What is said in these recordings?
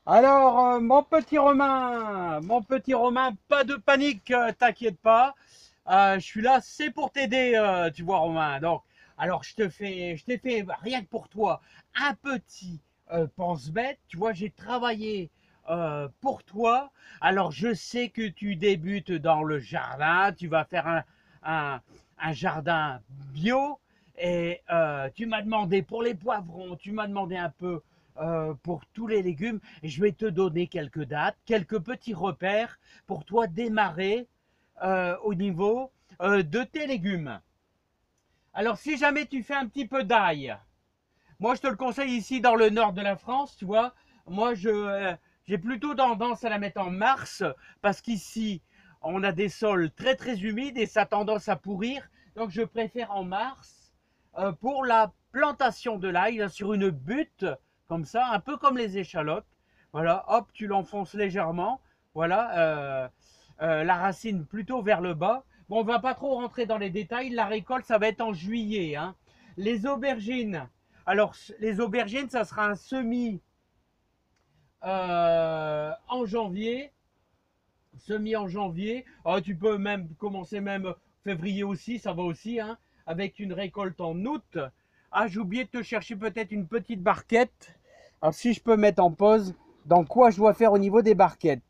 Mon petit Romain, pas de panique, t'inquiète pas. Je suis là, c'est pour t'aider, tu vois, Romain. Donc, alors, je t'ai fait rien que pour toi un petit pense-bête. Tu vois, j'ai travaillé pour toi. Alors, je sais que tu débutes dans le jardin. Tu vas faire un, un jardin bio. Et tu m'as demandé pour les poivrons, tu m'as demandé un peu pour tous les légumes. Et je vais te donner quelques dates, quelques petits repères pour toi démarrer au niveau de tes légumes. Alors, si jamais tu fais un petit peu d'ail, moi je te le conseille ici dans le nord de la France, tu vois. Moi, j'ai plutôt tendance à la mettre en mars parce qu'ici, on a des sols très très humides et ça a tendance à pourrir. Donc, je préfère en mars pour la plantation de l'ail sur une butte comme ça, un peu comme les échalotes. Voilà, hop, tu l'enfonces légèrement. Voilà, la racine plutôt vers le bas. Bon, on ne va pas trop rentrer dans les détails. La récolte, ça va être en juillet, hein. Les aubergines. Alors, les aubergines, ça sera un semis en janvier. Semis en janvier. Oh, tu peux même commencer même février aussi, ça va aussi, hein, avec une récolte en août. Ah, j'ai oublié de te chercher peut-être une petite barquette. Alors, si je peux mettre en pause, dans quoi je dois faire au niveau des barquettes.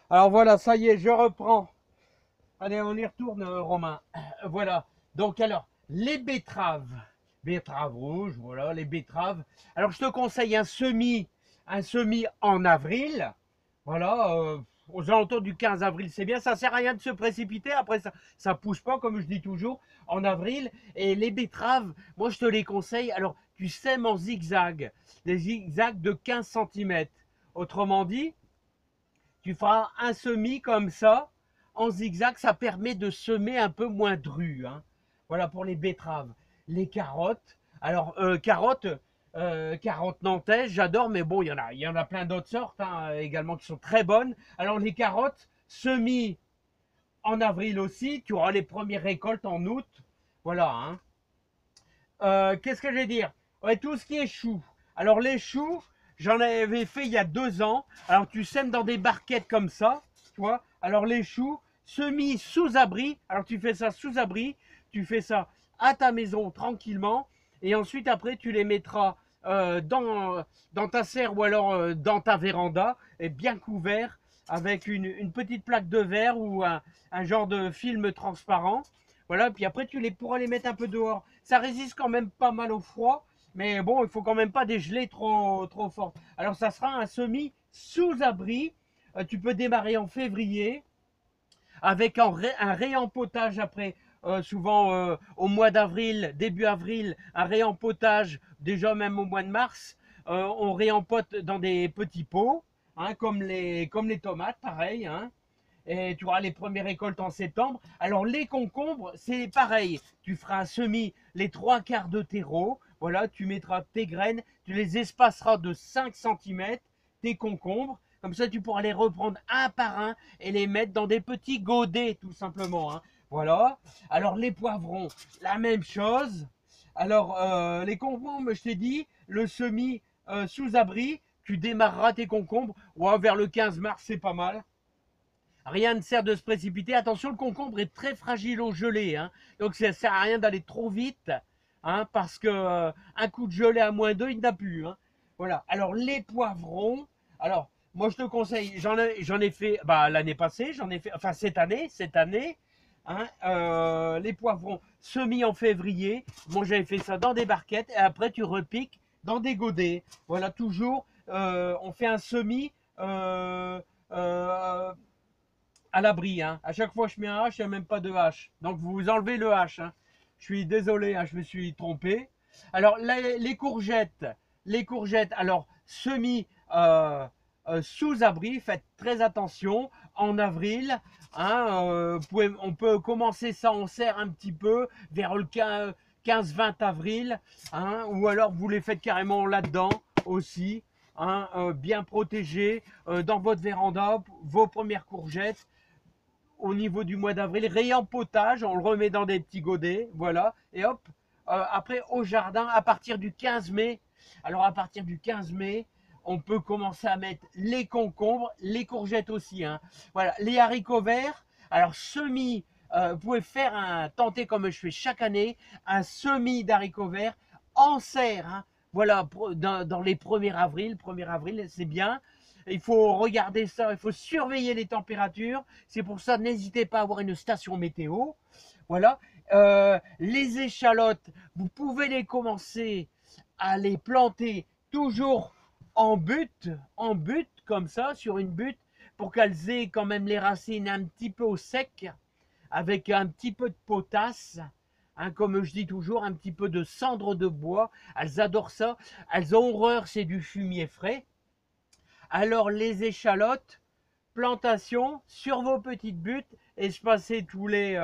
Alors voilà, ça y est, je reprends. Allez, on y retourne, Romain. Voilà. Donc alors, les betteraves, betteraves rouges, voilà, les betteraves. Alors je te conseille un semis en avril. Voilà, aux alentours du 15 avril, c'est bien. Ça sert à rien de se précipiter. Après, ça pousse pas, comme je dis toujours, en avril. Et les betteraves, moi je te les conseille. Alors, tu sèmes en zigzag, des zigzags de 15 centimètres. Autrement dit, tu feras un semis comme ça, en zigzag, ça permet de semer un peu moins dru, hein. Voilà pour les betteraves. Les carottes, alors carottes nantaises, j'adore, mais bon, il y en a plein d'autres sortes hein, également qui sont très bonnes. Alors les carottes, semis en avril aussi, tu auras les premières récoltes en août. Voilà, hein. Qu'est-ce que je vais dire? Ouais, tout ce qui est choux. Alors les choux, j'en avais fait il y a 2 ans. Alors tu sèmes dans des barquettes comme ça, tu vois. Alors les choux, semis sous abri. Alors tu fais ça sous abri, tu fais ça à ta maison tranquillement. Et ensuite après tu les mettras dans ta serre ou alors dans ta véranda et bien couvert avec une petite plaque de verre ou un genre de film transparent. Voilà, puis après tu pourras les mettre un peu dehors. Ça résiste quand même pas mal au froid, mais bon, il faut quand même pas dégeler trop fort. Alors ça sera un semis sous abri. Tu peux démarrer en février avec un réempotage après. Souvent au mois d'avril, début avril, un réempotage, déjà même au mois de mars, on réempote dans des petits pots, hein, comme les tomates, pareil, hein, et tu auras les premières récoltes en septembre. Alors les concombres, c'est pareil. Tu feras un semis les trois quarts de terreau. Voilà, tu mettras tes graines, tu les espaceras de 5 centimètres, tes concombres. Comme ça, tu pourras les reprendre un par un et les mettre dans des petits godets, tout simplement, hein. Voilà. Alors les poivrons, la même chose. Alors les concombres, je t'ai dit, le semis sous abri, tu démarreras tes concombres. Ouais, vers le 15 mars, c'est pas mal. Rien ne sert de se précipiter. Attention, le concombre est très fragile au gelé, hein. Donc ça ne sert à rien d'aller trop vite, hein, parce que un coup de gelée à -2, il n'a plus, hein. Voilà. Alors les poivrons. Alors moi je te conseille, j'en ai fait bah, l'année passée, j'en ai fait, enfin cette année. Hein, les poivrons semis en février. Moi j'avais fait ça dans des barquettes et après tu repiques dans des godets. Voilà, toujours on fait un semis euh, à l'abri, hein. À chaque fois que je mets un H, il n'y a même pas de H. Donc vous enlevez le H, hein. Je suis désolé, hein, je me suis trompé. Alors les courgettes, alors semis sous abri, faites très attention. En avril, hein, on peut commencer ça en serre un petit peu vers le 15-20 avril, hein, ou alors vous les faites carrément là-dedans aussi, hein, bien protégés dans votre véranda, vos premières courgettes au niveau du mois d'avril, réempotage, on le remet dans des petits godets, voilà, et hop, après au jardin, à partir du 15 mai, Alors à partir du 15 mai, on peut commencer à mettre les concombres, les courgettes aussi, hein. Voilà, les haricots verts. Alors semis, vous pouvez faire tenter comme je fais chaque année, un semis d'haricots verts en serre, hein. Voilà, dans les 1er avril. 1er avril, c'est bien. Il faut regarder ça, il faut surveiller les températures. C'est pour ça, n'hésitez pas à avoir une station météo. Voilà. Les échalotes, vous pouvez les commencer à les planter toujours en butte, comme ça, sur une butte, pour qu'elles aient quand même les racines un petit peu au sec, avec un petit peu de potasse, hein, comme je dis toujours, un petit peu de cendre de bois. Elles adorent ça. Elles ont horreur, c'est du fumier frais. Alors les échalotes, plantation sur vos petites buttes, espacées tous les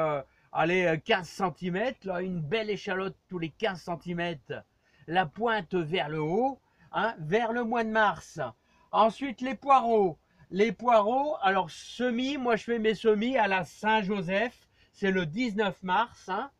allez, 15 cm, là, une belle échalote tous les 15 cm, la pointe vers le haut, hein, vers le mois de mars. Ensuite les poireaux. Les poireaux, alors semis, moi je fais mes semis à la Saint-Joseph, c'est le 19 mars. Hein.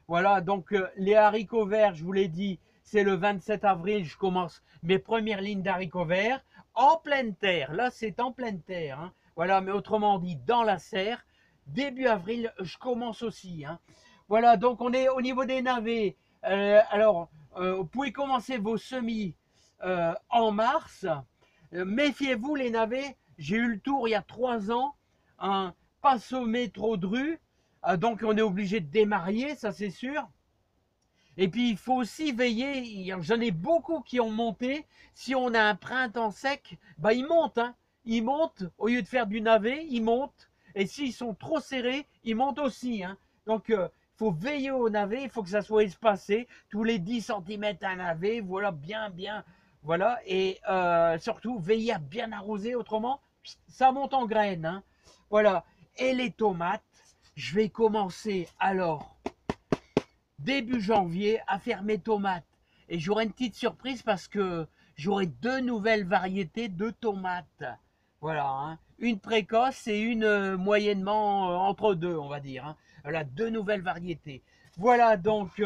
Voilà, donc les haricots verts, je vous l'ai dit, c'est le 27 avril, je commence mes premières lignes d'haricots verts en pleine terre. Là, c'est en pleine terre. Hein. Voilà, mais autrement dit, dans la serre. Début avril, je commence aussi. Hein. Voilà, donc on est au niveau des navets. Vous pouvez commencer vos semis en mars. Méfiez-vous, les navets. J'ai eu le tour il y a 3 ans. Hein, pas sommer trop dru. Donc on est obligé de démarier, ça c'est sûr. Et puis il faut aussi veiller, j'en ai beaucoup qui ont monté, si on a un printemps sec, bah ils montent, hein. Ils montent, au lieu de faire du navet, ils montent. Et s'ils sont trop serrés, ils montent aussi. Hein. Donc il faut veiller au navet, il faut que ça soit espacé, tous les 10 cm un navet, voilà, bien, voilà. Et surtout, veiller à bien arroser, autrement, ça monte en graines. Hein. Voilà. Et les tomates, je vais commencer alors début janvier à faire mes tomates. Et j'aurai une petite surprise parce que j'aurai 2 nouvelles variétés de tomates. Voilà, hein. Une précoce et une moyennement entre deux, on va dire. Hein. Voilà, 2 nouvelles variétés. Voilà donc,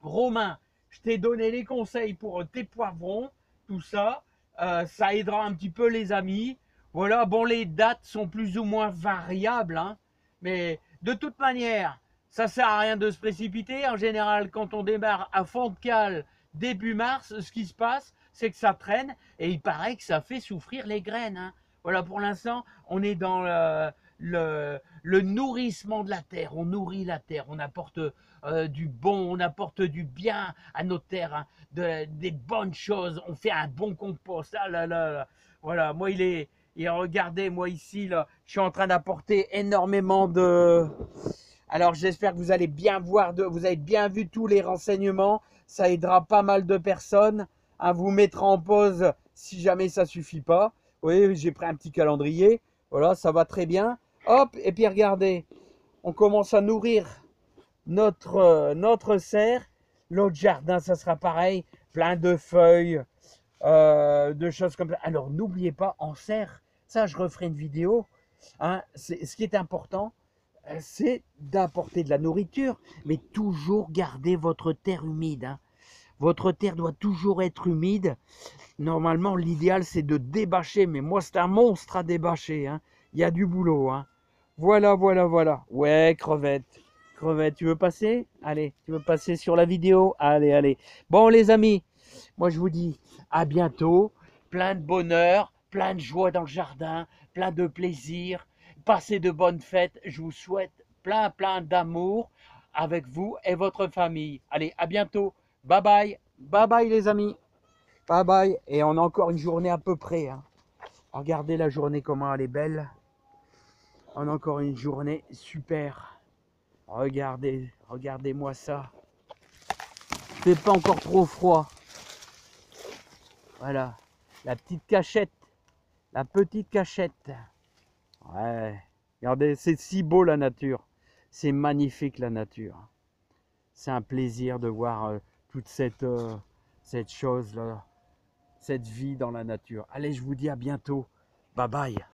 Romain, je t'ai donné les conseils pour tes poivrons, tout ça. Ça aidera un petit peu les amis. Voilà, bon, les dates sont plus ou moins variables, hein, mais de toute manière, ça sert à rien de se précipiter. En général, quand on démarre à fond de cale début mars, ce qui se passe, c'est que ça traîne et il paraît que ça fait souffrir les graines. Hein. Voilà, pour l'instant, on est dans le nourrissement de la terre. On nourrit la terre, on apporte du bon, on apporte du bien à nos terres, hein, des bonnes choses. On fait un bon compost. Ah là là, là. Voilà, moi et regardez, moi ici, là, je suis en train d'apporter énormément de. Alors j'espère que vous allez bien voir, vous avez bien vu tous les renseignements. Ça aidera pas mal de personnes à vous mettre en pause si jamais ça suffit pas. Oui, j'ai pris un petit calendrier. Voilà, ça va très bien. Hop, et puis regardez, on commence à nourrir notre serre. L'autre jardin, ça sera pareil, plein de feuilles, de choses comme ça. Alors n'oubliez pas, en serre, ça je referai une vidéo. Hein, ce qui est important, c'est d'apporter de la nourriture, mais toujours garder votre terre humide. Hein. Votre terre doit toujours être humide. Normalement, l'idéal, c'est de débâcher, mais moi, c'est un monstre à débâcher. Hein. Il y a du boulot. Hein. Voilà, voilà, voilà. Ouais, crevette. Crevette, tu veux passer? Allez, tu veux passer sur la vidéo? Allez, allez. Bon, les amis, moi, je vous dis à bientôt. Plein de bonheur, plein de joie dans le jardin, plein de plaisir. Passez de bonnes fêtes. Je vous souhaite plein d'amour avec vous et votre famille. Allez, à bientôt. Bye bye. Bye bye les amis. Bye bye. Et on a encore une journée à peu près. Hein. Regardez la journée comment elle est belle. On a encore une journée super. Regardez, regardez-moi ça. Il fait pas encore trop froid. Voilà. La petite cachette. La petite cachette. Ouais. Regardez, c'est si beau la nature. C'est magnifique la nature. C'est un plaisir de voir toute cette chose-là, cette vie dans la nature. Allez, je vous dis à bientôt. Bye bye.